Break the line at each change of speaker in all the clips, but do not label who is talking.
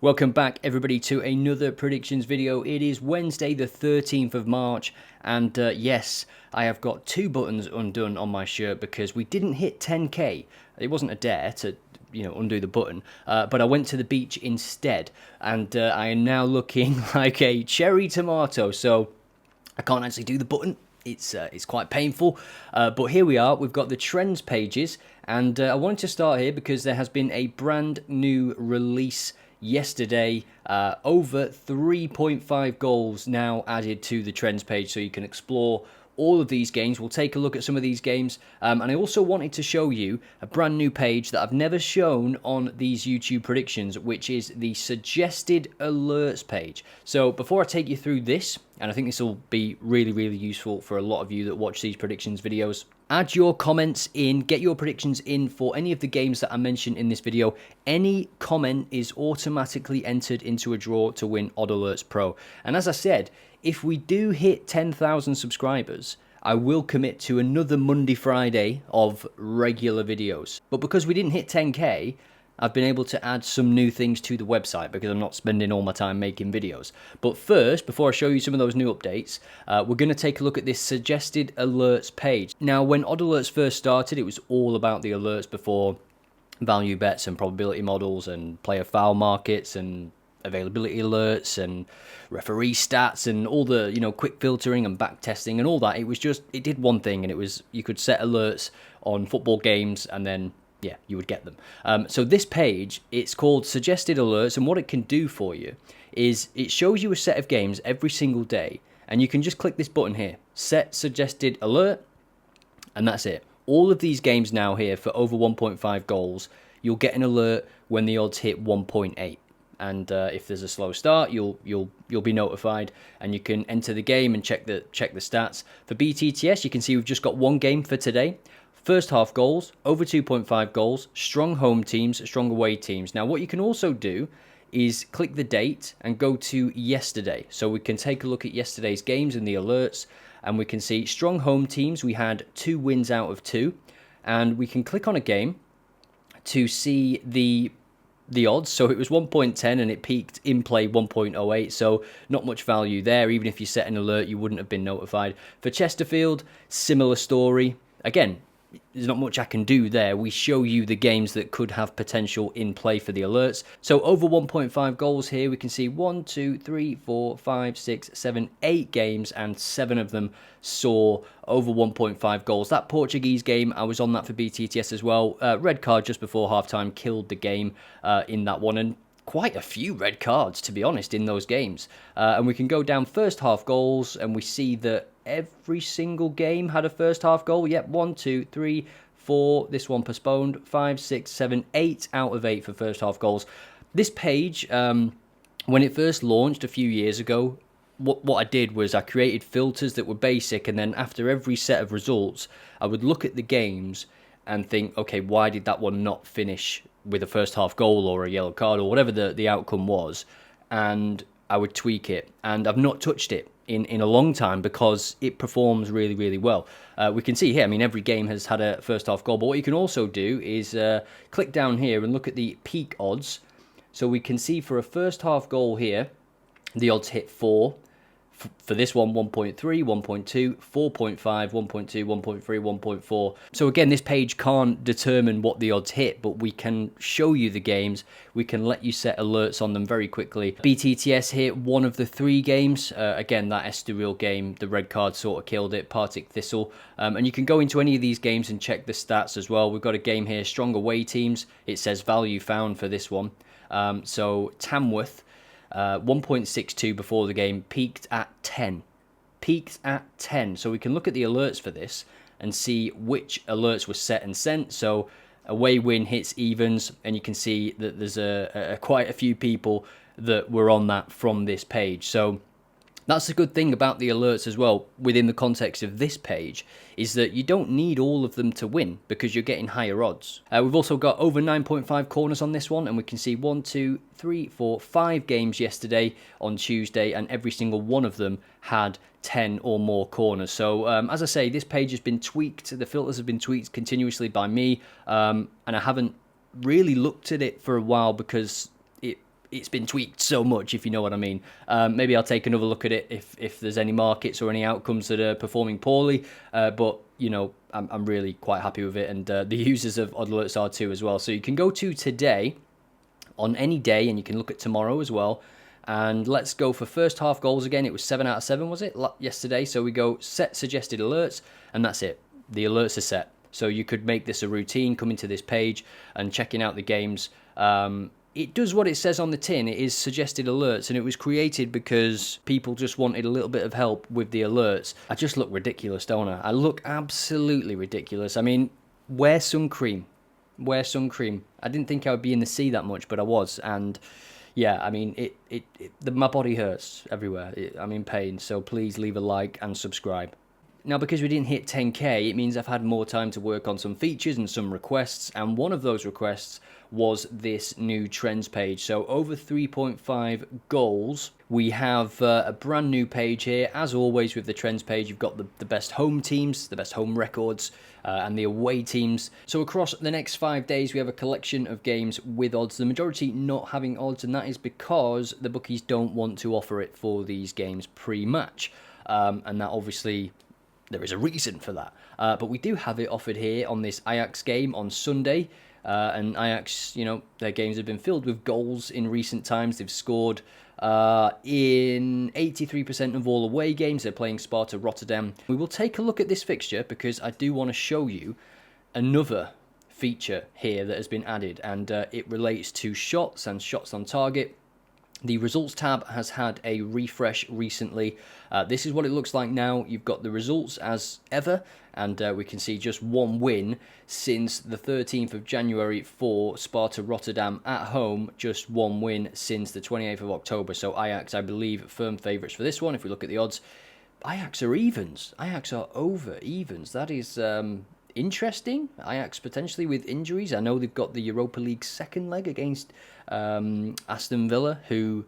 Welcome back everybody to another predictions video. It is Wednesday the 13th of March and yes, I have got two buttons undone on my shirt because we didn't hit 10k. It wasn't a dare to undo the button, but I went to the beach instead and I am now looking like a cherry tomato, so I can't actually do the button. It's quite painful, but here we are. We've got the trends pages, and I wanted to start here because there has been a brand new release yesterday. Over 3.5 goals now added to the trends page, so you can explore all of these games. We'll take a look at some of these games, and I also wanted to show you a brand new page that I've never shown on these YouTube predictions, which is the suggested alerts page. So before I take you through this, and I think this will be really useful for a lot of you that watch these predictions videos, add your comments in, get your predictions in for any of the games that I mentioned in this video. Any comment is automatically entered into a draw to win OddAlerts Pro. And as I said, if we do hit 10,000 subscribers, I will commit to another Monday, Friday of regular videos. But because we didn't hit 10k, I've been able to add some new things to the website because I'm not spending all my time making videos. But first, before I show you some of those new updates, we're going to take a look at this suggested alerts page. Now, when OddAlerts first started, it was all about the alerts before value bets and probability models and player foul markets and availability alerts and referee stats and all the quick filtering and back testing and all that. It was just, it did one thing, and it was you could set alerts on football games and then yeah, you would get them. So this page, it's called Suggested Alerts, and what it can do for you is it shows you a set of games every single day, and you can just click this button here, Set Suggested Alert, and that's it. All of these games now here for over 1.5 goals, you'll get an alert when the odds hit 1.8. And if there's a slow start, you'll be notified, and you can enter the game and check the stats. For BTTS, you can see we've just got one game for today. First half goals, over 2.5 goals, strong home teams, strong away teams. Now, what you can also do is click the date and go to yesterday. So we can take a look at yesterday's games and the alerts, and we can see strong home teams. We had 2 wins out of 2, and we can click on a game to see the odds. So it was 1.10 and it peaked in play 1.08, so not much value there. Even if you set an alert, you wouldn't have been notified. For Chesterfield, similar story. Again, there's not much I can do there. We show you the games that could have potential in play for the alerts. So over 1.5 goals here, we can see 1, 2, 3, 4, 5, 6, 7, 8 games, and 7 of them saw over 1.5 goals. That Portuguese game, I was on that for BTTS as well. Red card just before halftime killed the game in that one, and quite a few red cards, to be honest, in those games. And we can go down first half goals, and we see that every single game had a first half goal. Yep, 1, 2, 3, 4. This one postponed. 5, 6, 7, 8 out of 8 for first half goals. This page, when it first launched a few years ago, what I did was I created filters that were basic, and then after every set of results, I would look at the games and think, okay, why did that one not finish with a first half goal or a yellow card or whatever the outcome was, and I would tweak it. And I've not touched it in a long time because it performs really well. We can see here, I mean, every game has had a first half goal, but what you can also do is click down here and look at the peak odds. So we can see for a first half goal here, the odds hit 4. For this one, 1.3, 1.2, 4.5, 1.2, 1.3, 1.4. So again, this page can't determine what the odds hit, but we can show you the games. We can let you set alerts on them very quickly. BTTS hit one of the 3 games. Again, that Estoril game, the red card sort of killed it, Partick Thistle. And you can go into any of these games and check the stats as well. We've got a game here, strong away teams. It says value found for this one. So Tamworth, 1.62 before the game, peaked at 10. Peaked at 10. So we can look at the alerts for this and see which alerts were set and sent. So away win hits evens, and you can see that there's quite a few people that were on that from this page. So that's a good thing about the alerts as well, within the context of this page, is that you don't need all of them to win because you're getting higher odds. We've also got over 9.5 corners on this one, and we can see 1, 2, 3, 4, 5 games yesterday on Tuesday, and every single one of them had 10 or more corners. So as I say, this page has been tweaked. The filters have been tweaked continuously by me, and I haven't really looked at it for a while because it's been tweaked so much, if you know what I mean. Maybe I'll take another look at it if there's any markets or any outcomes that are performing poorly. But, you know, I'm really quite happy with it, and the users of OddAlerts are too as well. So you can go to today on any day, and you can look at tomorrow as well. And let's go for first half goals again. It was 7 out of 7, was it, yesterday? So we go set suggested alerts, and that's it. The alerts are set. So you could make this a routine, coming to this page and checking out the games. It does what it says on the tin. It is suggested alerts, and it was created because people just wanted a little bit of help with the alerts. I just look ridiculous, don't I? I look absolutely ridiculous. I mean, wear sun cream. Wear sun cream. I didn't think I would be in the sea that much, but I was, and yeah, I mean, my body hurts everywhere. I'm in pain, so please leave a like and subscribe. Now, because we didn't hit 10k, it means I've had more time to work on some features and some requests, and one of those requests was this new trends page. So over 3.5 goals, we have a brand new page here. As always with the trends page, you've got the best home teams, the best home records, and the away teams. So across the next 5 days, we have a collection of games with odds, the majority not having odds, and that is because the bookies don't want to offer it for these games pre-match. And that obviously, there is a reason for that. But we do have it offered here on this Ajax game on Sunday. And Ajax, you know, their games have been filled with goals in recent times. They've scored in 83% of all away games. They're playing Sparta Rotterdam. We will take a look at this fixture because I do want to show you another feature here that has been added, and it relates to shots and shots on target. The results tab has had a refresh recently. This is what it looks like now. You've got the results as ever, and we can see just one win since the 13th of January for Sparta Rotterdam at home. Just one win since the 28th of October. So Ajax, I believe, firm favourites for this one. If we look at the odds, Ajax are evens. Ajax are over evens. That is interesting. Ajax potentially with injuries. I know they've got the Europa League second leg against Aston Villa, who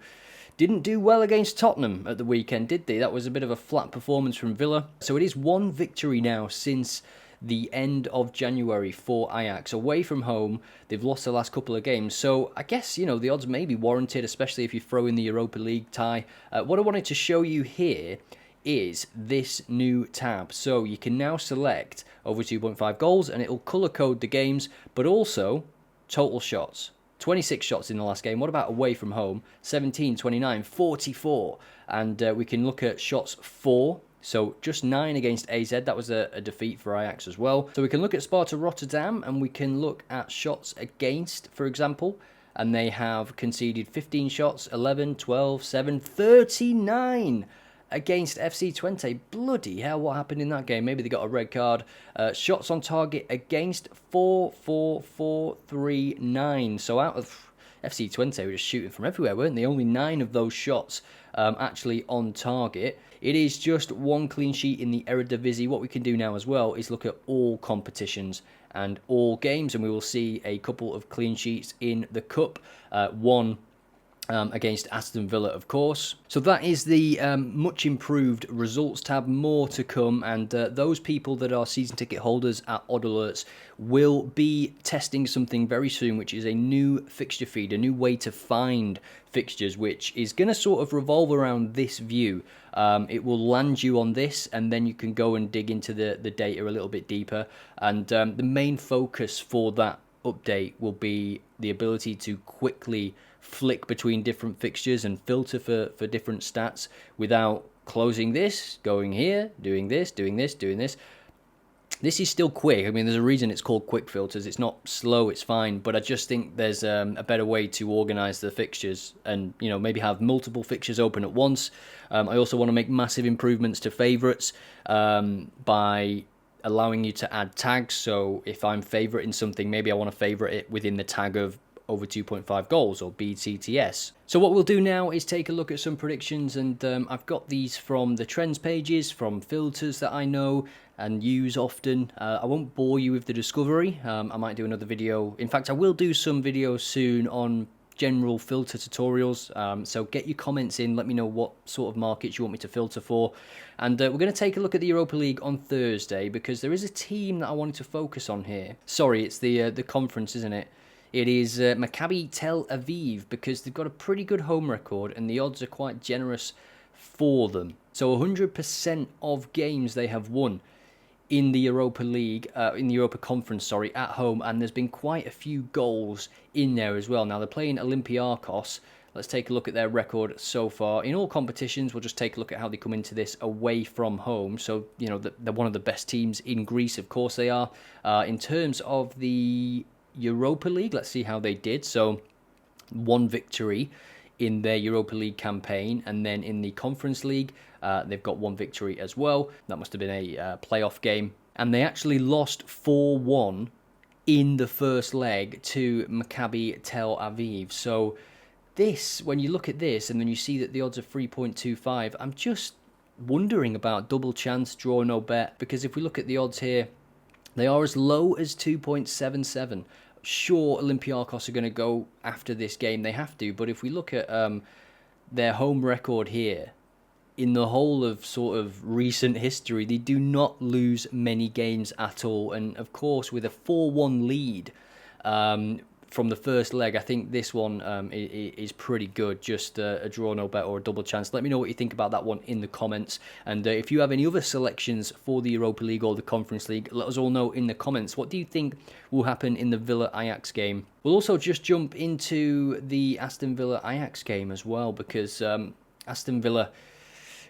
didn't do well against Tottenham at the weekend, did they? That was a bit of a flat performance from Villa. So it is one victory now since the end of January for Ajax. Away from home, they've lost the last couple of games. So I guess, you know, the odds may be warranted, especially if you throw in the Europa League tie. What I wanted to show you here is this new tab. So you can now select over 2.5 goals, and it'll color code the games, but also total shots. 26 shots in the last game. What about away from home? 17, 29, 44. And we can look at shots for. So just 9 against AZ. That was a defeat for Ajax as well. So we can look at Sparta Rotterdam, and we can look at shots against, for example. And they have conceded 15 shots, 11, 12, 7, 39 against FC Twente. Bloody hell, what happened in that game? Maybe they got a red card. Shots on target against 4, 4, 4, 3, 9. So out of FC Twente were just shooting from everywhere, weren't they? Only 9 of those shots actually on target. It is just one clean sheet in the Eredivisie. What we can do now as well is look at all competitions and all games, and we will see a couple of clean sheets in the Cup. One against Aston Villa, of course. So that is the much improved results tab. More to come, and those people that are season ticket holders at OddAlerts will be testing something very soon, which is a new fixture feed, a new way to find fixtures, which is going to sort of revolve around this view. It will land you on this, and then you can go and dig into the data a little bit deeper, and the main focus for that update will be the ability to quickly flick between different fixtures and filter for different stats without closing this, going here, doing this, doing this, doing this. This is still quick. I mean, there's a reason it's called quick filters. It's not slow, it's fine, but I just think there's a better way to organize the fixtures and, you know, maybe have multiple fixtures open at once. I also want to make massive improvements to favorites by allowing you to add tags. So if I'm favoriting something, maybe I want to favorite it within the tag of over 2.5 goals or BTTS. So what we'll do now is take a look at some predictions, and I've got these from the trends pages, from filters that I know and use often. I won't bore you with the discovery. I might do another video. In fact, I will do some videos soon on general filter tutorials, so get your comments in, let me know what sort of markets you want me to filter for. And we're going to take a look at the Europa League on Thursday, because there is a team that I wanted to focus on here. Sorry, it's the conference, isn't it? It is Maccabi Tel Aviv, because they've got a pretty good home record and the odds are quite generous for them. So 100% of games they have won in the Europa League, in the Europa Conference, sorry, at home, and there's been quite a few goals in there as well. Now, they're playing Olympiacos. Let's take a look at their record so far. In all competitions, we'll just take a look at how they come into this away from home. So, you know, they're one of the best teams in Greece, of course they are. In terms of the Europa League, let's see how they did. So, 1 victory in their Europa League campaign, and then in the Conference League, they've got 1 victory as well. That must have been a playoff game. And they actually lost 4-1 in the first leg to Maccabi Tel Aviv. So this, when you look at this and then you see that the odds are 3.25, I'm just wondering about double chance, draw no bet, because if we look at the odds here, they are as low as 2.77. Sure, Olympiacos are going to go after this game, they have to, but if we look at their home record here, in the whole of sort of recent history, they do not lose many games at all. And of course, with a 4-1 lead from the first leg, I think this one is pretty good. Just a draw no bet or a double chance. Let me know what you think about that one in the comments. And if you have any other selections for the Europa League or the Conference League, let us all know in the comments. What do you think will happen in the Villa-Ajax game? We'll also just jump into the Aston Villa-Ajax game as well, because Aston Villa,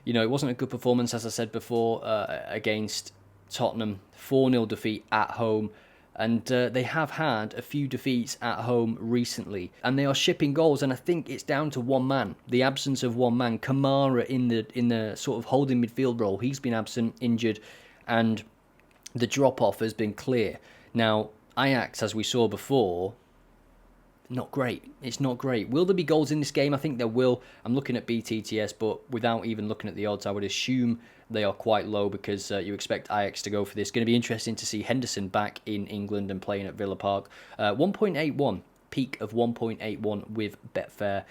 you know, it wasn't a good performance, as I said before, against Tottenham. 4-0 defeat at home. And they have had a few defeats at home recently. And they are shipping goals, and I think it's down to one man. The absence of one man. Kamara in the sort of holding midfield role. He's been absent, injured, and the drop-off has been clear. Now, Ajax, as we saw before, not great. It's not great. Will there be goals in this game? I think there will. I'm looking at BTTS, but without even looking at the odds, I would assume they are quite low, because you expect Ajax to go for this. Going to be interesting to see Henderson back in England and playing at Villa Park. 1.81. Peak of 1.81 with Betfair.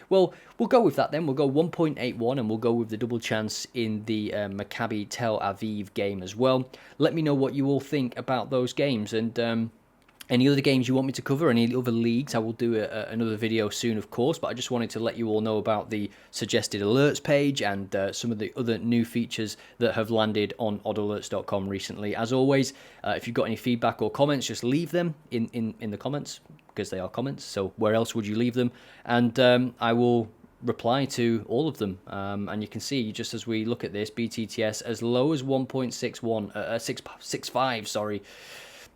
Well, we'll go with that then. We'll go 1.81 and we'll go with the double chance in the Maccabi Tel Aviv game as well. Let me know what you all think about those games, and any other games you want me to cover, any other leagues, I will do another video soon, of course, but I just wanted to let you all know about the suggested alerts page and some of the other new features that have landed on oddalerts.com recently. As always, if you've got any feedback or comments, just leave them in the comments, because they are comments, so where else would you leave them? And I will reply to all of them. And you can see, just as we look at this, BTTS as low as 1.61, 65, sorry.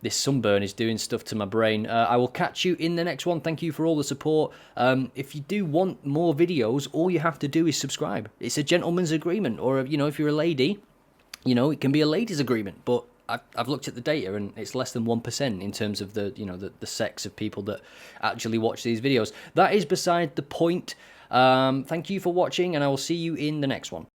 This sunburn is doing stuff to my brain. I will catch you in the next one. Thank you for all the support. If you do want more videos, all you have to do is subscribe. It's a gentleman's agreement. Or, you know, if you're a lady, you know, it can be a ladies' agreement. But I've looked at the data, and it's less than 1% in terms of the, you know, the sex of people that actually watch these videos. That is beside the point. Thank you for watching, and I will see you in the next one.